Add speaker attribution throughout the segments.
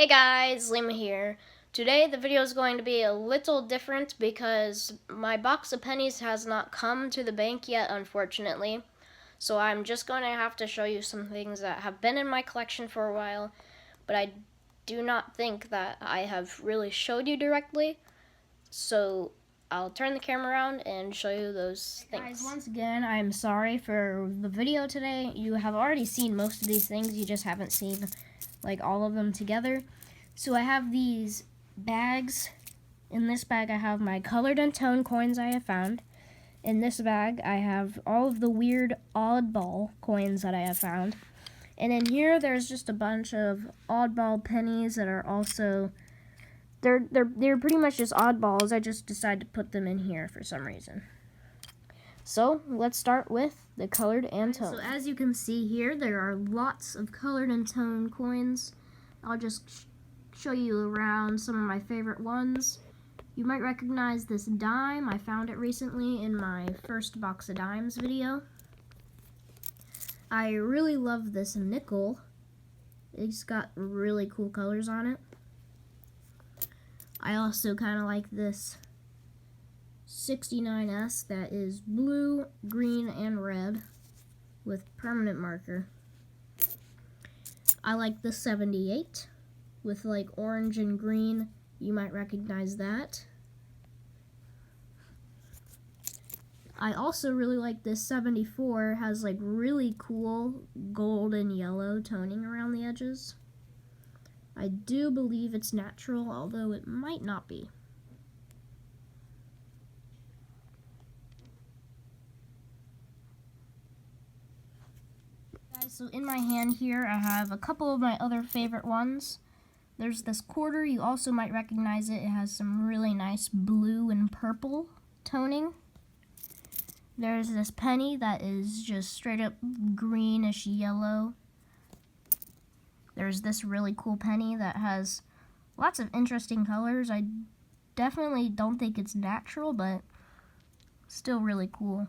Speaker 1: Hey guys, Lima here. Today the video is going to be a little different because my box of pennies has not come to the bank yet, unfortunately. So I'm just going to have to show you some things that have been in my collection for a while, but I do not think that I have really showed you directly. So I'll turn the camera around and show you those things. Guys, once again, I'm sorry for the video today. You have already seen most of these things, you just haven't seen like all of them together. So I have these bags. In this bag I have my colored and tone coins I have found. In this bag I have all of the weird oddball coins that I have found. And in here there's just a bunch of oddball pennies that are also they're pretty much just oddballs. I just decided to put them in here for some reason. So let's start with the colored and tone. So as you can see here, there are lots of colored and tone coins. I'll just show you around some of my favorite ones. You might recognize this dime. I found it recently in my first box of dimes video. I really love this nickel. It's got really cool colors on it. I also kind of like this 69S that is blue, green, and red with permanent marker. I like the 78 with like orange and green. You might recognize that. I also really like this 74. It has like really cool gold and yellow toning around the edges. I do believe it's natural, although it might not be. Guys, so in my hand here I have a couple of my other favorite ones. There's this quarter. You also might recognize it. It has some really nice blue and purple toning. There's this penny that is just straight up greenish yellow. There's this really cool penny that has lots of interesting colors. I definitely don't think it's natural, but still really cool.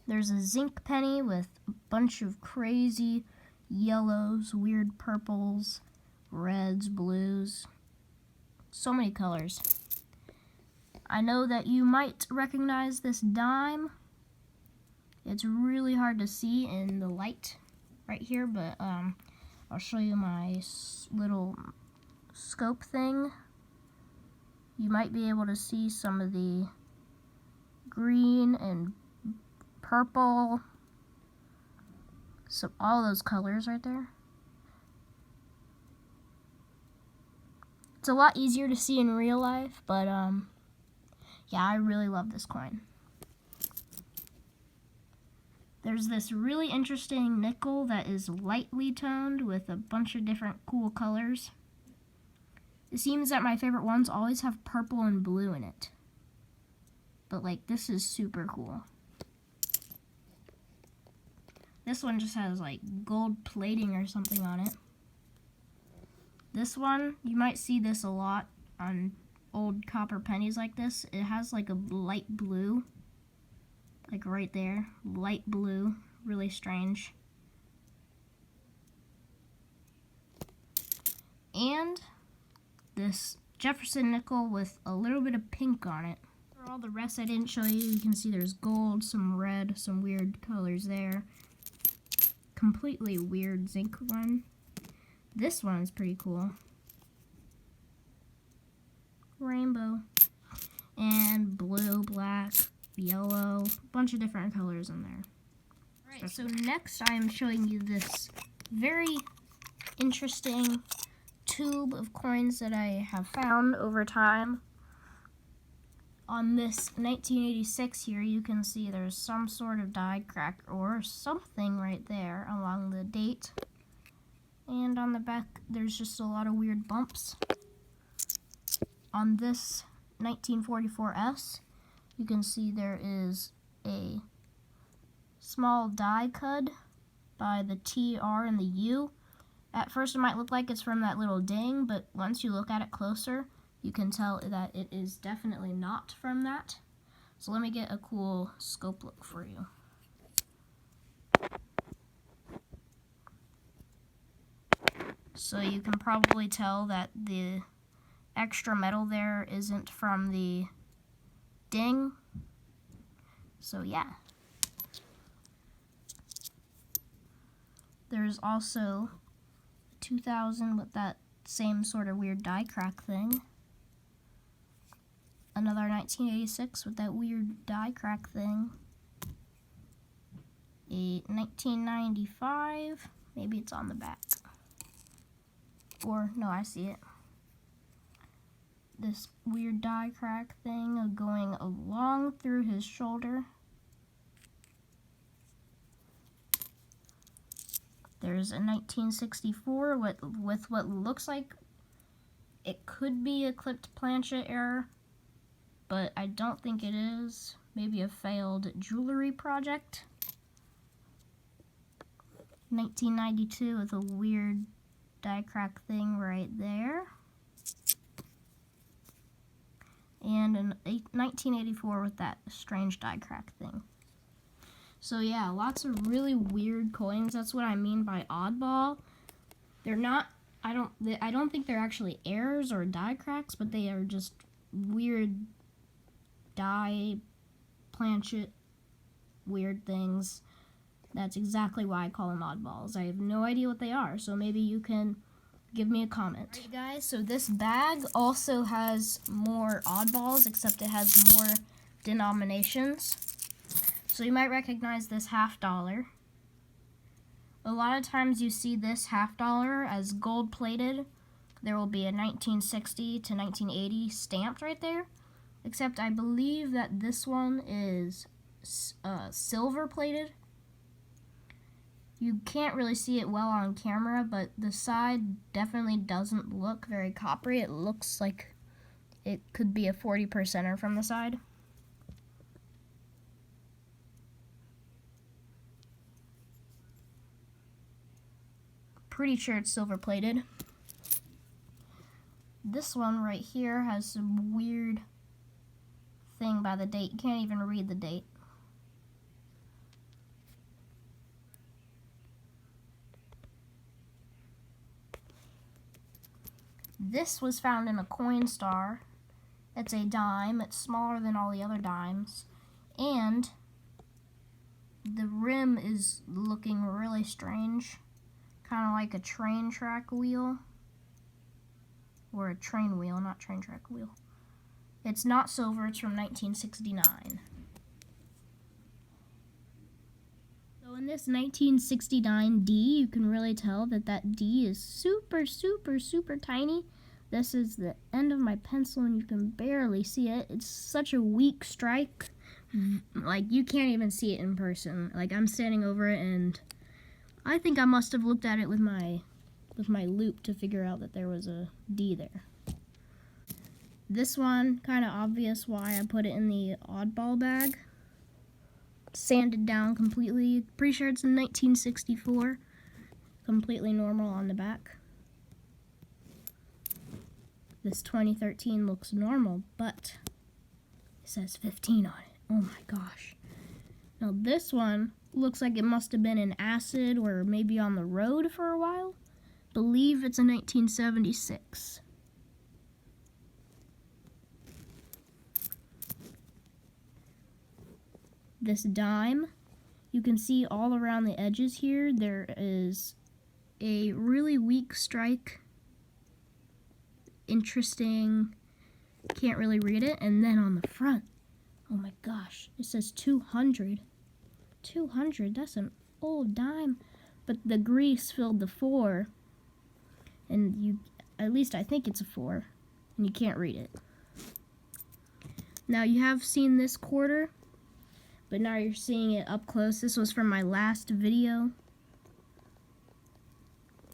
Speaker 1: There's a zinc penny with a bunch of crazy yellows, weird purples, reds, blues, so many colors. I know that you might recognize this dime. It's really hard to see in the light right here, but I'll show you my little scope thing. You might be able to see some of the green and purple, so all those colors right there. It's a lot easier to see in real life, but yeah, I really love this coin. There's this really interesting nickel that is lightly toned with a bunch of different cool colors. It seems that my favorite ones always have purple and blue in it, but like this is super cool. This one just has like gold plating or something on it. This one, you might see this a lot on old copper pennies like this. It has like a light blue, like right there, light blue, really strange. And this Jefferson nickel with a little bit of pink on it. For all the rest I didn't show you, you can see there's gold, some red, some weird colors there. Completely weird zinc one. This one is pretty cool. Rainbow. And blue, black, yellow, a bunch of different colors in there. Alright, so next I am showing you this very interesting tube of coins that I have found over time. On this 1986 here, you can see there's some sort of die crack or something right there along the date. And on the back, there's just a lot of weird bumps. On this 1944S, you can see there is a small die cut by the TR and the U. At first, it might look like it's from that little ding, but once you look at it closer, you can tell that it is definitely not from that. So let me get a cool scope look for you. So you can probably tell that the extra metal there isn't from the ding. So yeah. There's also 2000 with that same sort of weird die crack thing. Another 1986 with that weird die crack thing. A 1995, maybe it's on the back. Or, no, I see it. This weird die crack thing going along through his shoulder. There's a 1964 with what looks like it could be a clipped planchet error, but I don't think it is. Maybe a failed jewelry project. 1992 with a weird die crack thing right there. And in 1984 with that strange die crack thing. So yeah, lots of really weird coins. That's what I mean by oddball. They're not, I don't think they're actually errors or die cracks, but they are just weird die planchet weird things. That's exactly why I call them oddballs. I have no idea what they are, so maybe you can give me a comment. Alright guys, so this bag also has more oddballs, except it has more denominations. So you might recognize this $50. A lot of times you see this $50 as gold plated. There will be a 1960 to 1980 stamped right there. Except I believe that this one is silver plated. You can't really see it well on camera, but the side definitely doesn't look very coppery. It looks like it could be a 40%er from the side. Pretty sure it's silver plated. This one right here has some weird thing by the date. You can't even read the date. This was found in a Coinstar. It's a dime. It's smaller than all the other dimes. And the rim is looking really strange. Kind of like a train track wheel. Or a train wheel, not train track wheel. It's not silver, it's from 1969. So in this 1969 D, you can really tell that that D is super, super, super tiny. This is the end of my pencil and you can barely see it. It's such a weak strike. Like, you can't even see it in person. Like, I'm standing over it and I think I must have looked at it with my loop to figure out that there was a D there. This one, kind of obvious why I put it in the oddball bag. Sanded down completely. Pretty sure it's in 1964. Completely normal on the back. This 2013 looks normal, but it says 15 on it. Oh my gosh. Now this one looks like it must have been in acid or maybe on the road for a while. Believe it's a 1976. This dime, you can see all around the edges here, there is a really weak strike. Interesting, can't really read it. And then on the front, oh my gosh, it says 200. 200, that's an old dime. But the grease filled the 4. And you, at least I think it's a 4, and you can't read it. Now you have seen this quarter, but now you're seeing it up close. This was from my last video.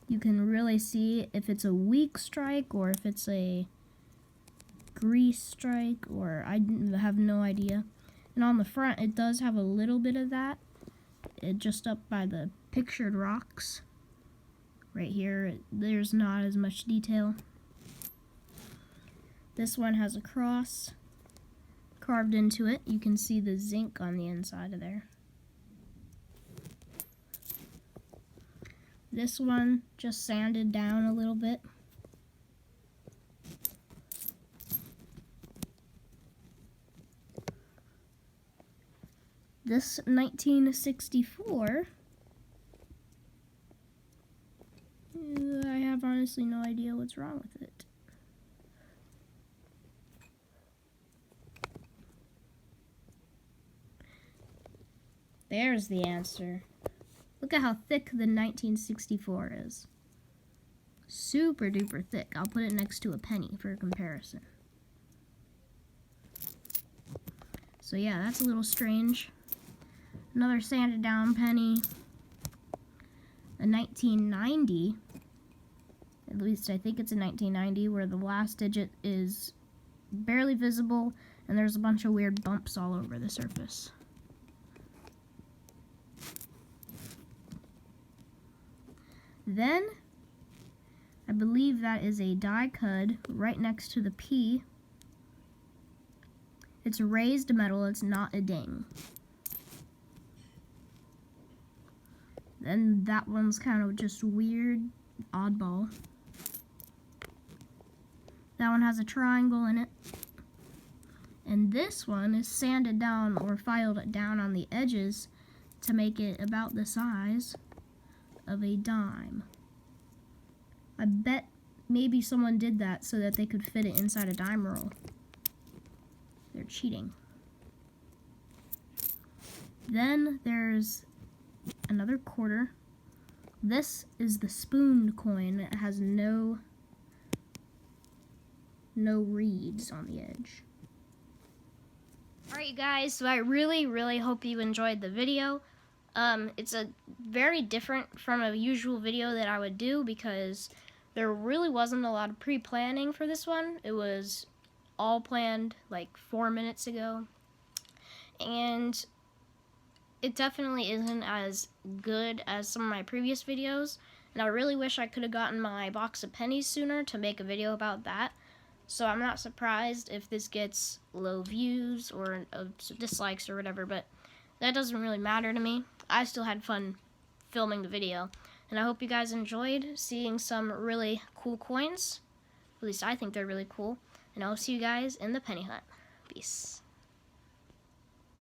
Speaker 1: You can really see if it's a weak strike or if it's a grease strike, or I have no idea. And on the front, it does have a little bit of that. It just up by the pictured rocks. Right here, there's not as much detail. This one has a cross carved into it. You can see the zinc on the inside of there. This one just sanded down a little bit. This 1964, I have honestly no idea what's wrong with it. There's the answer. Look at how thick the 1964 is. Super duper thick. I'll put it next to a penny for comparison. So yeah, that's a little strange. Another sanded down penny. A 1990. At least I think it's a 1990, where the last digit is barely visible and there's a bunch of weird bumps all over the surface. Then, I believe that is a die cud right next to the P. It's raised metal, it's not a ding. Then that one's kind of just weird, oddball. That one has a triangle in it. And this one is sanded down or filed down on the edges to make it about the size of a dime. I bet maybe someone did that so that they could fit it inside a dime roll. They're cheating. Then there's another quarter. This is the spoon coin. It has no reeds on the edge. Alright you guys, so I really hope you enjoyed the video. It's a very different from a usual video that I would do because there really wasn't a lot of pre-planning for this one. It was all planned like 4 minutes ago. And it definitely isn't as good as some of my previous videos. And I really wish I could have gotten my box of pennies sooner to make a video about that. So I'm not surprised if this gets low views or dislikes or whatever, but that doesn't really matter to me. I still had fun filming the video, and I hope you guys enjoyed seeing some really cool coins. At least I think they're really cool, and I'll see you guys in the penny hunt. Peace.